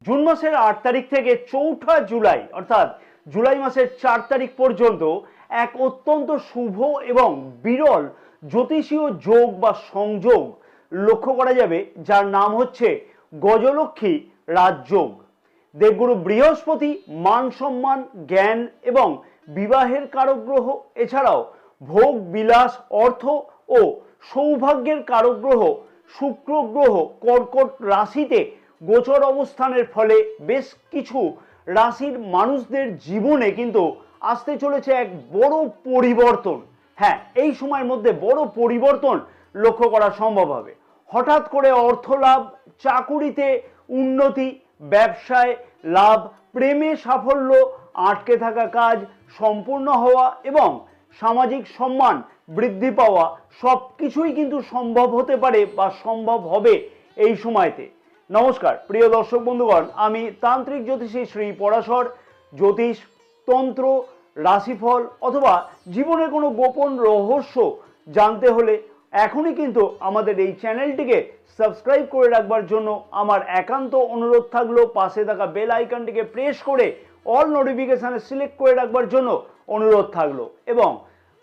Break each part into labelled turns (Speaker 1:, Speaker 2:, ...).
Speaker 1: June মাসের 8 তারিখ থেকে 4 জুলাই অর্থাৎ জুলাই মাসের 4 তারিখ পর্যন্ত এক অত্যন্ত শুভ এবং বিরল জ্যোতিষীয় যোগ বা সংযোগ লক্ষ্য করা যাবে, যার নাম হচ্ছে গজলক্ষ্মী রাজযোগ। দেবগুরু বৃহস্পতি মান সম্মান, জ্ঞান এবং বিবাহের কারক গ্রহ, এছাড়াও ভোগ বিলাস, অর্থ ও সৌভাগ্যের কারক গ্রহ শুক্র গ্রহ কর্কট রাশিতে গোচর অবস্থানের ফলে বেশ কিছু রাশির মানুষদের জীবনে কিন্তু আসতে চলেছে এক বড় পরিবর্তন। হ্যাঁ, এই সময়ের মধ্যে বড় পরিবর্তন লক্ষ্য করা সম্ভব হবে। হঠাৎ করে অর্থ লাভ, চাকুরিতে উন্নতি, ব্যবসায় লাভ, প্রেমে সাফল্য, আটকে থাকা কাজ সম্পূর্ণ হওয়া এবং সামাজিক সম্মান বৃদ্ধি পাওয়া সব কিছুই কিন্তু সম্ভব হতে পারে বা সম্ভব হবে এই সময়তে। নমস্কার প্রিয় দর্শক বন্ধুগণ, আমি তান্ত্রিক জ্যোতিষী শ্রী পরাশর। জ্যোতিষ, তন্ত্র, রাশিফল অথবা জীবনের কোনো গোপন রহস্য জানতে হলে এখনই কিন্তু আমাদের এই চ্যানেলটিকে সাবস্ক্রাইব করে রাখবার জন্য আমার একান্ত অনুরোধ থাকলো। পাশে থাকা বেল আইকনটিকে প্রেস করে অল নোটিফিকেশানে সিলেক্ট করে রাখবার জন্য অনুরোধ থাকলো। এবং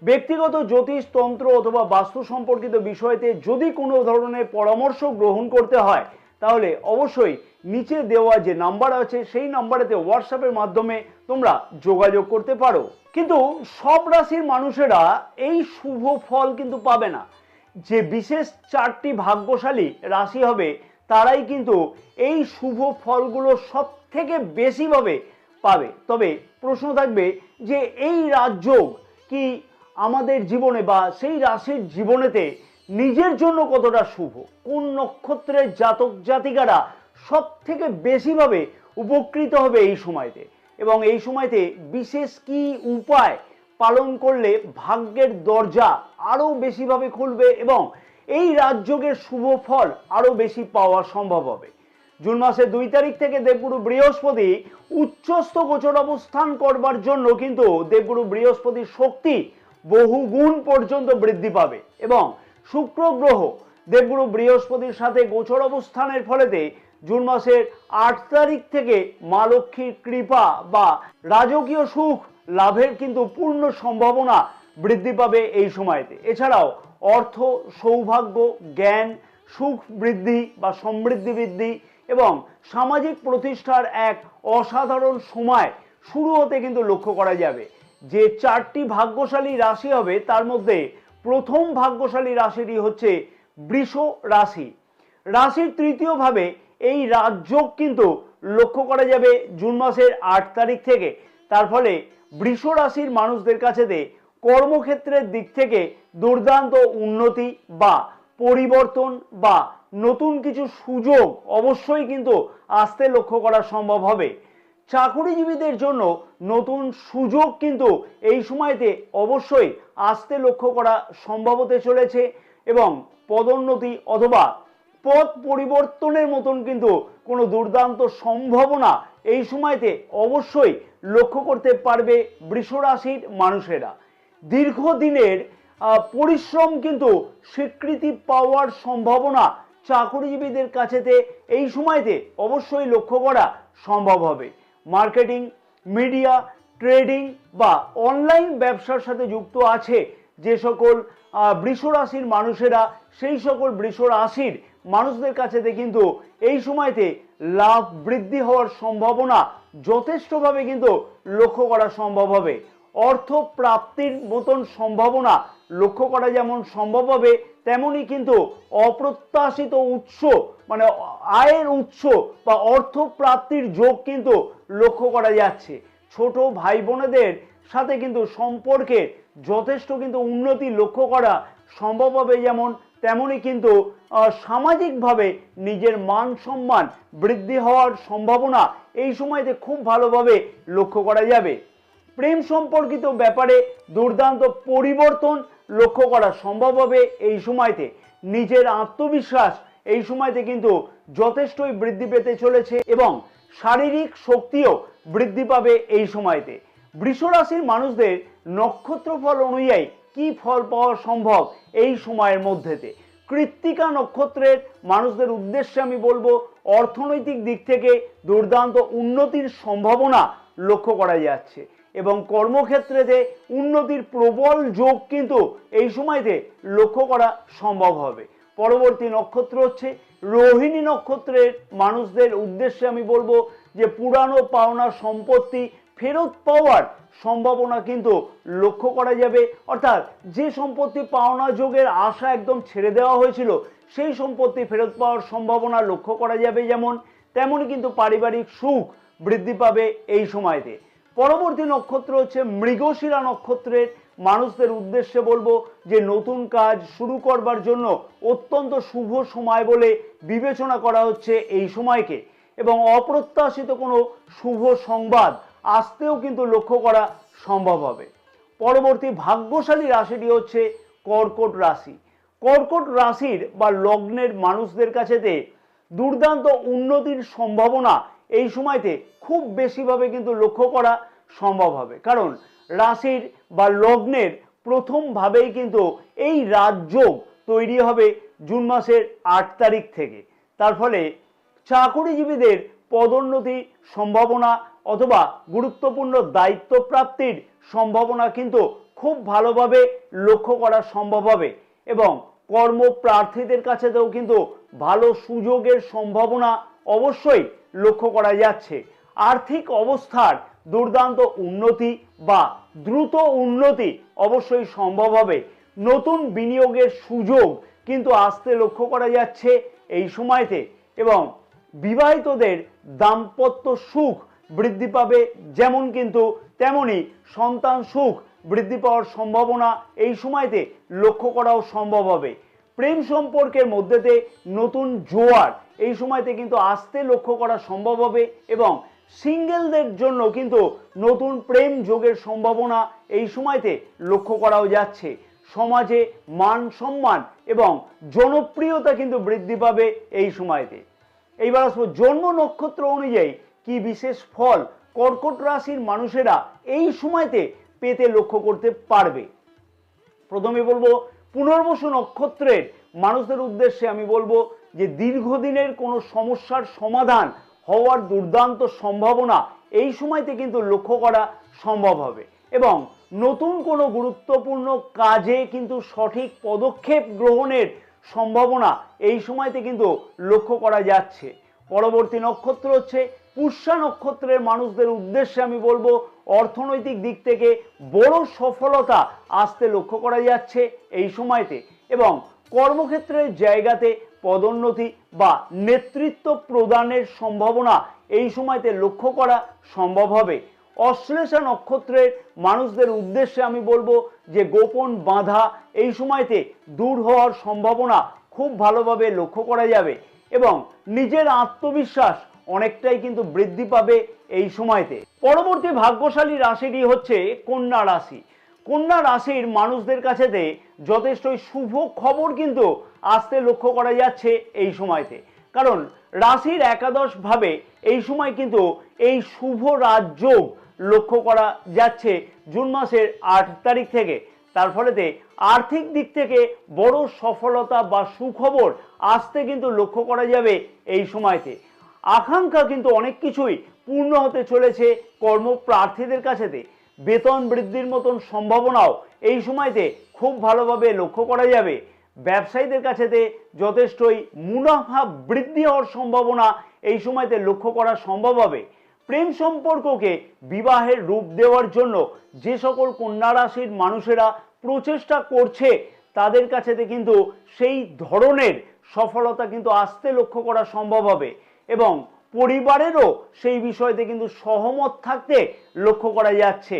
Speaker 1: ব্যক্তিগত জ্যোতিষ, তন্ত্র অথবা বাস্তু সম্পর্কিত বিষয়তে যদি কোনো ধরনের পরামর্শ গ্রহণ করতে হয় তাহলে অবশ্যই নিচে দেওয়া যে নাম্বার আছে সেই নাম্বারেতে হোয়াটসঅ্যাপের মাধ্যমে তোমরা যোগাযোগ করতে পারো। কিন্তু সব রাশির মানুষেরা এই শুভ ফল কিন্তু পাবে না। যে বিশেষ 4টি ভাগ্যশালী রাশি হবে তারাই কিন্তু এই শুভ ফলগুলো সব থেকে বেশিভাবে পাবে। তবে প্রশ্ন থাকবে যে এই রাজযোগ কি আমাদের জীবনে বা সেই রাশির জীবনেতে নিজের জন্য কতটা শুভ, কোন নক্ষত্রের জাতক জাতিকারা সব থেকে বেশিভাবে উপকৃত হবে এই সময়তে, এবং এই সময়তে বিশেষ কি উপায় পালন করলে ভাগ্যের দরজা আরও বেশিভাবে খুলবে এবং এই রাজযোগের শুভ ফল আরও বেশি পাওয়া সম্ভব হবে। জুন মাসের 2 তারিখ থেকে দেবগুরু বৃহস্পতি উচ্চস্থ গোচর অবস্থান করবার জন্য কিন্তু দেবগুরু বৃহস্পতির শক্তি বহুগুণ পর্যন্ত বৃদ্ধি পাবে এবং শুক্র গ্রহ দেবগুরু বৃহস্পতির সাথে গোচর অবস্থানের ফলেতে জুন মাসের 8 তারিখ থেকে মা লক্ষ্মীর কৃপা বা রাজকীয় সুখ লাভের কিন্তু পূর্ণ সম্ভাবনা বৃদ্ধি পাবে এই সময়তে। এছাড়াও অর্থ, সৌভাগ্য, জ্ঞান, সুখ বৃদ্ধি বা সমৃদ্ধি বৃদ্ধি এবং সামাজিক প্রতিষ্ঠার এক অসাধারণ সময় শুরু হতে কিন্তু লক্ষ্য করা যাবে। যে 4টি ভাগ্যশালী রাশি হবে তার মধ্যে প্রথম ভাগ্যশালী রাশিটি হচ্ছে বৃষ রাশি। রাশির তৃতীয় ভাবে এই রাজযোগ কিন্তু লক্ষ্য করা যাবে জুন মাসের 8 তারিখ থেকে। তার ফলে বৃষ রাশির মানুষদের কাছেতে কর্মক্ষেত্রের দিক থেকে দুর্দান্ত উন্নতি বা পরিবর্তন বা নতুন কিছু সুযোগ অবশ্যই কিন্তু আসতে লক্ষ্য করা সম্ভব হবে। চাকুরিজীবীদের জন্য নতুন সুযোগ কিন্তু এই সময়তে অবশ্যই আসতে লক্ষ্য করা সম্ভব হতে চলেছে এবং পদোন্নতি অথবা পদ পরিবর্তনের মতন কিন্তু কোনো দুর্দান্ত সম্ভাবনা এই সময়তে অবশ্যই লক্ষ্য করতে পারবে বৃষ রাশির মানুষেরা। দীর্ঘদিনের পরিশ্রম কিন্তু স্বীকৃতি পাওয়ার সম্ভাবনা চাকুরিজীবীদের কাছেতে এই সময়তে অবশ্যই লক্ষ্য করা সম্ভব হবে। মার্কেটিং, মিডিয়া, ট্রেডিং বা অনলাইন ব্যবসার সাথে যুক্ত আছে যে সকল বৃষ রাশির মানুষেরা, সেই সকল বৃষ রাশির মানুষদের কাছেতে কিন্তু এই সময়তে লাভ বৃদ্ধি হওয়ার সম্ভাবনা যথেষ্টভাবে কিন্তু লক্ষ্য করা সম্ভব হবে। অর্থ প্রাপ্তির মতন সম্ভাবনা লক্ষ্য করা যেমন সম্ভব হবে, তেমনি কিন্তু অপ্রত্যাশিত উৎস মানে আয়ের উৎস বা অর্থ প্রাপ্তির যোগ কিন্তু লক্ষ্য করা যাচ্ছে। ছোট ভাই বোনেদের সাথে কিন্তু সম্পর্কে যথেষ্ট কিন্তু উন্নতি লক্ষ্য করা সম্ভব হবে যেমন, তেমনি কিন্তু সামাজিকভাবে নিজের মান সম্মান বৃদ্ধি হওয়ার সম্ভাবনা এই সময়তে খুব ভালোভাবে লক্ষ্য করা যাবে। প্রেম সম্পর্কিত ব্যাপারে দুর্দান্ত পরিবর্তন লক্ষ্য করা সম্ভব হবে এই সময়তে। নিজের আত্মবিশ্বাস এই সময়তে কিন্তু যথেষ্টই বৃদ্ধি পেতে চলেছে এবং শারীরিক শক্তিও বৃদ্ধি পাবে এই সময়তে। বৃষ রাশির মানুষদের নক্ষত্রফল অনুযায়ী কি ফল পাওয়া সম্ভব এই সময়ের মধ্যেতে? কৃত্তিকা নক্ষত্রের মানুষদের উদ্দেশ্যে আমি বলবো অর্থনৈতিক দিক থেকে দুর্দান্ত উন্নতির সম্ভাবনা লক্ষ্য করা যাচ্ছে এবং কর্মক্ষেত্রেতে উন্নতির প্রবল যোগ কিন্তু এই সময়তে লক্ষ্য করা সম্ভব হবে। পরবর্তী নক্ষত্র হচ্ছে রোহিণী নক্ষত্রের মানুষদের উদ্দেশ্যে আমি বলবো যে পুরানো পাওনা সম্পত্তি ফেরত পাওয়ার সম্ভাবনা কিন্তু লক্ষ্য করা যাবে। অর্থাৎ যে সম্পত্তি পাওনা যোগের আশা একদম ছেড়ে দেওয়া হয়েছিল সেই সম্পত্তি ফেরত পাওয়ার সম্ভাবনা লক্ষ্য করা যাবে যেমন, তেমনই কিন্তু পারিবারিক সুখ বৃদ্ধি পাবে এই সময়তে। পরবর্তী নক্ষত্র হচ্ছে মৃগশিরা নক্ষত্রের মানুষদের উদ্দেশ্যে বলবো যে নতুন কাজ শুরু করবার জন্য অত্যন্ত শুভ সময় বলে বিবেচনা করা হচ্ছে এই সময়কে এবং অপ্রত্যাশিত কোনো শুভ সংবাদ আসতেও কিন্তু লক্ষ্য করা সম্ভব হবে। পরবর্তী ভাগ্যশালী রাশিটি হচ্ছে কর্কট রাশি। কর্কট রাশির বা লগ্নের মানুষদের কাছেতে দুর্দান্ত উন্নতির সম্ভাবনা এই সময়তে খুব বেশিভাবে কিন্তু লক্ষ্য করা সম্ভব হবে, কারণ রাশির বা লগ্নের প্রথমভাবেই কিন্তু এই রাজযোগ তৈরি হবে জুন মাসের 8 তারিখ থেকে। তার ফলে চাকুরিজীবীদের পদোন্নতির সম্ভাবনা অথবা গুরুত্বপূর্ণ দায়িত্ব প্রাপ্তির সম্ভাবনা কিন্তু খুব ভালোভাবে লক্ষ্য করা সম্ভব হবে এবং কর্মপ্রার্থীদের কাছেতেও কিন্তু ভালো সুযোগের সম্ভাবনা অবশ্যই লক্ষ্য করা যাচ্ছে। আর্থিক অবস্থার দুর্দান্ত উন্নতি বা দ্রুত উন্নতি অবশ্যই সম্ভব হবে। নতুন বিনিয়োগের সুযোগ কিন্তু আসতে লক্ষ্য করা যাচ্ছে এই সময়তে এবং বিবাহিতদের দাম্পত্য সুখ বৃদ্ধি পাবে যেমন কিন্তু তেমনি সন্তান সুখ বৃদ্ধি পাওয়ার সম্ভাবনা এই সময়তে লক্ষ্য করাও সম্ভব হবে। প্রেম সম্পর্কের মধ্যেতে নতুন জোয়ার এই সময়তে কিন্তু আসতে লক্ষ্য করা সম্ভব হবে এবং সিঙ্গেলদের জন্য কিন্তু নতুন প্রেম যোগের সম্ভাবনা এই সময়তে লক্ষ্য করাও যাচ্ছে। সমাজে মান সম্মান এবং জনপ্রিয়তা কিন্তু বৃদ্ধি পাবে এই সময়তে। এইবার আসবো জন্ম নক্ষত্র অনুযায়ী কি বিশেষ ফল কর্কট রাশির মানুষেরা এই সময়তে পেতে লক্ষ্য করতে পারবে। প্রথমে বলবো পুনর্বসু নক্ষত্রের মানুষদের উদ্দেশ্যে আমি বলবো যে দীর্ঘদিনের কোনো সমস্যার সমাধান হওয়ার দুর্দান্ত সম্ভাবনা এই সময়তে কিন্তু লক্ষ্য করা সম্ভব হবে এবং নতুন কোনো গুরুত্বপূর্ণ কাজে কিন্তু সঠিক পদক্ষেপ গ্রহণের সম্ভাবনা এই সময়তে কিন্তু লক্ষ্য করা যাচ্ছে। পরবর্তী নক্ষত্র হচ্ছে পুষ্যা নক্ষত্রের মানুষদের উদ্দেশ্যে আমি বলবো অর্থনৈতিক দিক থেকে বড় সফলতা আসতে লক্ষ্য করা যাচ্ছে এই সময়তে এবং কর্মক্ষেত্রের জায়গাতে পদোন্নতি বা নেতৃত্ব প্রদানের সম্ভাবনা এই সময়তে লক্ষ্য করা সম্ভব হবে। অশ্লেষা নক্ষত্রের মানুষদের উদ্দেশ্যে আমি বলবো যে গোপন বাধা এই সময়তে দূর হওয়ার সম্ভাবনা খুব ভালোভাবে লক্ষ্য করা যাবে এবং নিজের আত্মবিশ্বাস অনেকটাই কিন্তু বৃদ্ধি পাবে এই সময়তে। পরবর্তী ভাগ্যশালী রাশিটি হচ্ছে কন্যা রাশি। কন্যা রাশির মানুষদের কাছেতে যথেষ্টই শুভ খবর কিন্তু আসতে লক্ষ্য করা যাচ্ছে এই সময়তে, কারণ রাশির একাদশ ভাবে এই সময় কিন্তু এই শুভ রাজযোগ লক্ষ্য করা যাচ্ছে জুন মাসের 8 তারিখ থেকে। তার ফলেতে আর্থিক দিক থেকে বড় সফলতা বা সুখবর আসতে কিন্তু লক্ষ্য করা যাবে এই সময়তে। আকাঙ্ক্ষা কিন্তু অনেক কিছুই পূর্ণ হতে চলেছে কর্মপ্রার্থীদের কাছেতে। বেতন বৃদ্ধির মতন সম্ভাবনাও এই সময়তে খুব ভালোভাবে লক্ষ্য করা যাবে। ব্যবসায়ীদের কাছেতে যথেষ্টই মুনাফা বৃদ্ধি হওয়ার সম্ভাবনা এই সময়তে লক্ষ্য করা সম্ভব হবে। প্রেম সম্পর্ককে বিবাহের রূপ দেওয়ার জন্য যে সকল কন্যা রাশির মানুষেরা প্রচেষ্টা করছে তাদের কাছেতে কিন্তু সেই ধরনের সফলতা কিন্তু আসতে লক্ষ্য করা সম্ভব হবে এবং পরিবারেরও সেই বিষয়তে কিন্তু সহমত থাকতে লক্ষ্য করা যাচ্ছে।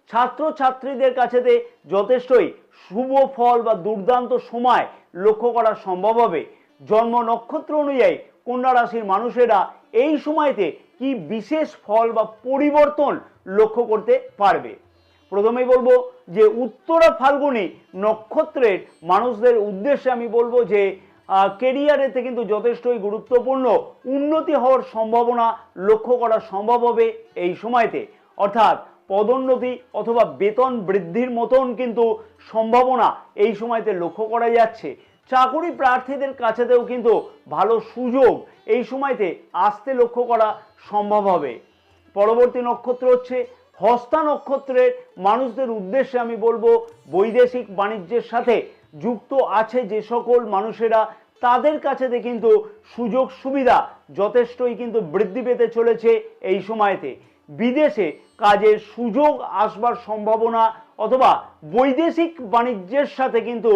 Speaker 1: ছাত্রছাত্রীদের কাছেতে যথেষ্টই শুভ ফল বা দুর্দান্ত সময় লক্ষ্য করা সম্ভব হবে। জন্ম নক্ষত্র অনুযায়ী কন্যা রাশির মানুষেরা এই সময়তে কি বিশেষ ফল বা পরিবর্তন লক্ষ্য করতে পারবে। প্রথমেই বলবো যে উত্তরা ফাল্গুনী নক্ষত্রের মানুষদের উদ্দেশ্যে আমি বলবো যে কেরিয়ারেতে কিন্তু যথেষ্টই গুরুত্বপূর্ণ উন্নতি হওয়ার সম্ভাবনা লক্ষ্য করা সম্ভব হবে এই সময়তে। অর্থাৎ পদোন্নতি অথবা বেতন বৃদ্ধির মতন কিন্তু সম্ভাবনা এই সময়তে লক্ষ্য করা যাচ্ছে। চাকরি প্রার্থীদের কাছেতেও কিন্তু ভালো সুযোগ এই সময়তে আসতে লক্ষ্য করা সম্ভব হবে। পরবর্তী নক্ষত্র হচ্ছে হস্তা নক্ষত্রের মানুষদের উদ্দেশ্যে আমি বলবো, বৈদেশিক বাণিজ্যের সাথে যুক্ত আছে যে সকল মানুষেরা, তাদের কাছেতে কিন্তু সুযোগ সুবিধা যথেষ্টই কিন্তু বৃদ্ধি পেতে চলেছে এই সময়তে। বিদেশে কাজের সুযোগ আসবার সম্ভাবনা অথবা বৈদেশিক বাণিজ্যের সাথে কিন্তু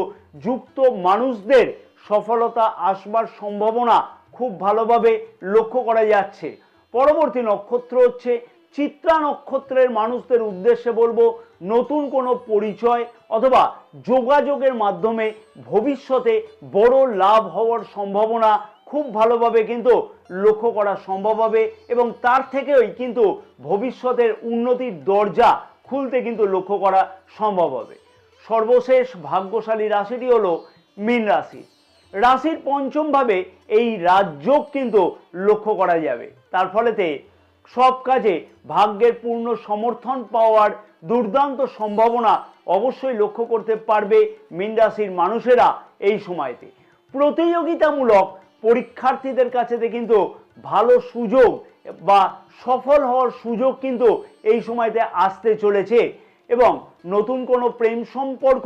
Speaker 1: যুক্ত মানুষদের সফলতা আসবার সম্ভাবনা খুব ভালোভাবে লক্ষ্য করা যাচ্ছে। পরবর্তী নক্ষত্র হচ্ছে চিত্রা নক্ষত্রের মানুষদের উদ্দেশ্যে বলবো, নতুন কোনো পরিচয় অথবা যোগাযোগের মাধ্যমে ভবিষ্যতে বড় লাভ হওয়ার সম্ভাবনা খুব ভালোভাবে কিন্তু লক্ষ্য করা সম্ভব হবে এবং তার থেকেই কিন্তু ভবিষ্যতের উন্নতির দরজা খুলতে কিন্তু লক্ষ্য করা সম্ভব হবে। সর্বশেষ ভাগ্যশালী রাশিটি হলো মীন রাশি। রাশির পঞ্চম ভাবে এই রাজযোগ কিন্তু লক্ষ্য করা যাবে। তার ফলেতে সব কাজে ভাগ্যের পূর্ণ সমর্থন পাওয়ার দুর্দান্ত সম্ভাবনা অবশ্যই লক্ষ্য করতে পারবে মীন রাশির মানুষেরা এই সময়তে। প্রতিযোগিতামূলক পরীক্ষার্থীদের কাছে কিন্তু ভালো সুযোগ বা সফল হওয়ার সুযোগ কিন্তু এই সময়তে আসতে চলেছে এবং নতুন কোনো প্রেম সম্পর্ক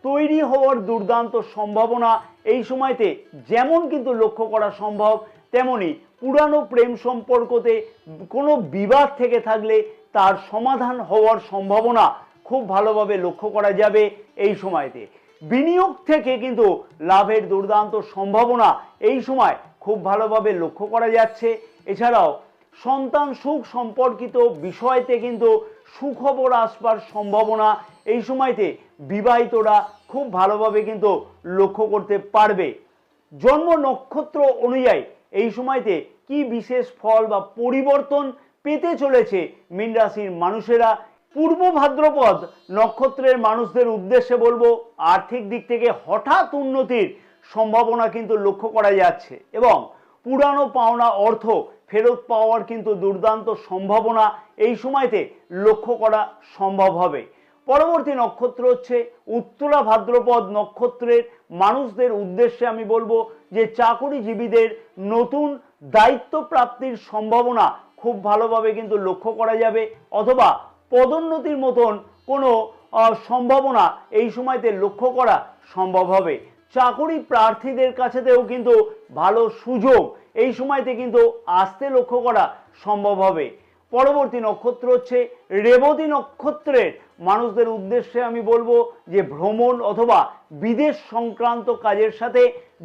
Speaker 1: তৈরি হওয়ার দুর্দান্ত সম্ভাবনা এই সময়তে যেমন কিন্তু লক্ষ্য করা সম্ভব, তেমনি পুরানো প্রেম সম্পর্কতে কোনো বিবাদ থেকে থাকলে তার সমাধান হওয়ার সম্ভাবনা খুব ভালোভাবে লক্ষ্য করা যাবে এই সময়তে। বিনিয়োগ থেকে কিন্তু লাভের দুর্দান্ত সম্ভাবনা এই সময় খুব ভালোভাবে লক্ষ্য করা যাচ্ছে। এছাড়াও সন্তান সুখ সম্পর্কিত বিষয়তে কিন্তু সুখবর আসবার সম্ভাবনা এই সময়তে বিবাহিতরা খুব ভালোভাবে কিন্তু লক্ষ্য করতে পারবে। জন্ম নক্ষত্র অনুযায়ী এই সময়তে কি বিশেষ ফল বা পরিবর্তন পেতে চলেছে মীন রাশির মানুষেরা, পূর্ব ভাদ্রপদ নক্ষত্রের মানুষদের উদ্দেশ্যে বলবো, আর্থিক দিক থেকে হঠাৎ উন্নতির সম্ভাবনা কিন্তু লক্ষ্য করা যাচ্ছে এবং পুরানো পাওনা অর্থ ফেরত পাওয়ার কিন্তু দুর্দান্ত সম্ভাবনা এই সময়তে লক্ষ্য করা সম্ভব হবে। পরবর্তী নক্ষত্র হচ্ছে উত্তরা ভাদ্রপদ নক্ষত্রের মানুষদের উদ্দেশ্যে আমি বলবো যে চাকরিজীবীদের নতুন দায়িত্ব প্রাপ্তির সম্ভাবনা খুব ভালোভাবে কিন্তু লক্ষ্য করা যাবে অথবা পদোন্নতির মতন কোনো সম্ভাবনা এই সময়তে লক্ষ্য করা সম্ভব হবে। চাকরি প্রার্থীদের কাছেতেও কিন্তু ভালো সুযোগ এই সময়তে কিন্তু আসতে লক্ষ্য করা সম্ভব হবে। পরবর্তী নক্ষত্র হচ্ছে রেবতী নক্ষত্রের মানুষদের উদ্দেশ্যে আমি বলবো যে ভ্রমণ অথবা বিদেশ সংক্রান্ত কাজের সাথে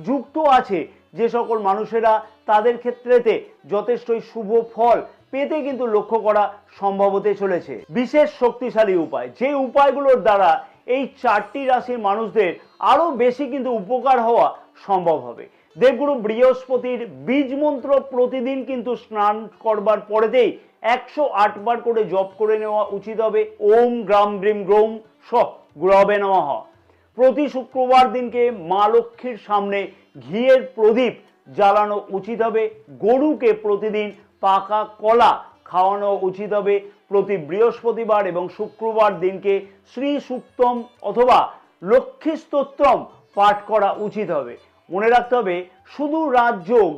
Speaker 1: যুক্ত আছে যে সকল মানুষেরা, তাদের ক্ষেত্রেতে যথেষ্টই শুভ ফল পেতে কিন্তু লক্ষ্য করা সম্ভব হতে চলেছে। বিশেষ শক্তিশালী উপায়, যে উপায়গুলোর দ্বারা এই চারটি রাশির মানুষদের আরো বেশি কিন্তু উপকার হওয়া সম্ভব হবে। দেবগুরু বৃহস্পতির বীজ মন্ত্র প্রতিদিন কিন্তু স্নান করবার পরেতেই 108 বার করে জপ করে নেওয়া উচিত হবে। ওম গ্রাম গ্রিম গ্রৌম স গ্রবে নমঃ। প্রতি শুক্রবার দিনকে মা লক্ষ্মীর সামনে ঘিয়ের প্রদীপ জ্বালানো উচিত হবে। গরুকে প্রতিদিন পাকা কলা খাওয়ানো উচিত হবে। প্রতি বৃহস্পতিবার এবং শুক্রবার দিনকে শ্রী সূক্তম অথবা লক্ষ্মী স্তোত্রম পাঠ করা উচিত হবে। মনে রাখতে হবে, শুধু রাজযোগ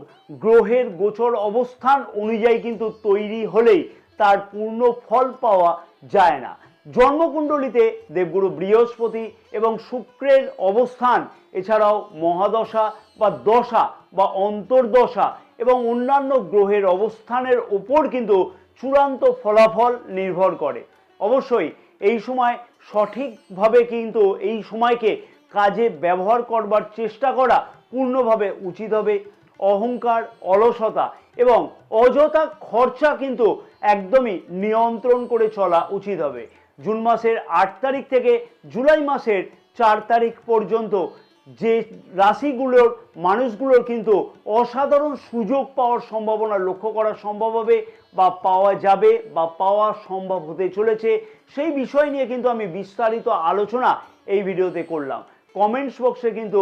Speaker 1: গ্রহের গোচর অবস্থান অনুযায়ী কিন্তু তৈরি হলেই তার পূর্ণ ফল পাওয়া যায় না। জন্মকুণ্ডলিতে দেবগুরু বৃহস্পতি এবং শুক্রের অবস্থান, এছাড়াও মহাদশা বা দশা বা অন্তর্দশা এবং অন্যান্য গ্রহের অবস্থানের উপর কিন্তু চূড়ান্ত ফলাফল নির্ভর করে। অবশ্যই এই সময় সঠিকভাবে কিন্তু এই সময়কে কাজে ব্যবহার করবার চেষ্টা করা পূর্ণভাবে উচিত হবে। অহংকার, অলসতা এবং অযথা খরচা কিন্তু একদমই নিয়ন্ত্রণ করে চলা উচিত হবে। জুন মাসের 8 তারিখ থেকে জুলাই মাসের 4 তারিখ পর্যন্ত যে রাশিগুলোর মানুষগুলোর কিন্তু অসাধারণ সুযোগ পাওয়ার সম্ভাবনা লক্ষ্য করা সম্ভব হবে বা পাওয়া যাবে বা পাওয়া সম্ভব হতে চলেছে, সেই বিষয় নিয়ে কিন্তু আমি বিস্তারিত আলোচনা এই ভিডিওতে করলাম। কমেন্টস বক্সে কিন্তু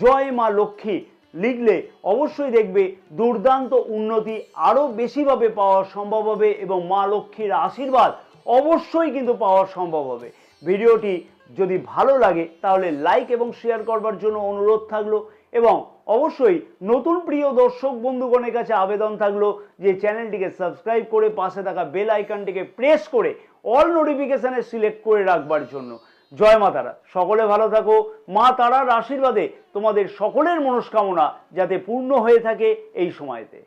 Speaker 1: জয় মা লক্ষ্মী লিখলে অবশ্যই দেখবে দুর্দান্ত উন্নতি আরও বেশিভাবে পাওয়া সম্ভব হবে এবং মা লক্ষ্মীর আশীর্বাদ অবশ্যই কিন্তু পাওয়া সম্ভব হবে। ভিডিওটি যদি ভালো লাগে তাহলে লাইক এবং শেয়ার করবার জন্য অনুরোধ থাকলো এবং অবশ্যই নতুন প্রিয় দর্শক বন্ধুগণের কাছে আবেদন থাকলো যে চ্যানেলটিকে সাবস্ক্রাইব করে পাশে থাকা বেল আইকনটিকে প্রেস করে অল নোটিফিকেশনে সিলেক্ট করে রাখবার জন্য। জয় মা তারা, সকলে ভালো থাকো। মা তারার আশীর্বাদে তোমাদের সকলের মনস্কামনা যাতে পূর্ণ হয়ে থাকে এই সময়তে।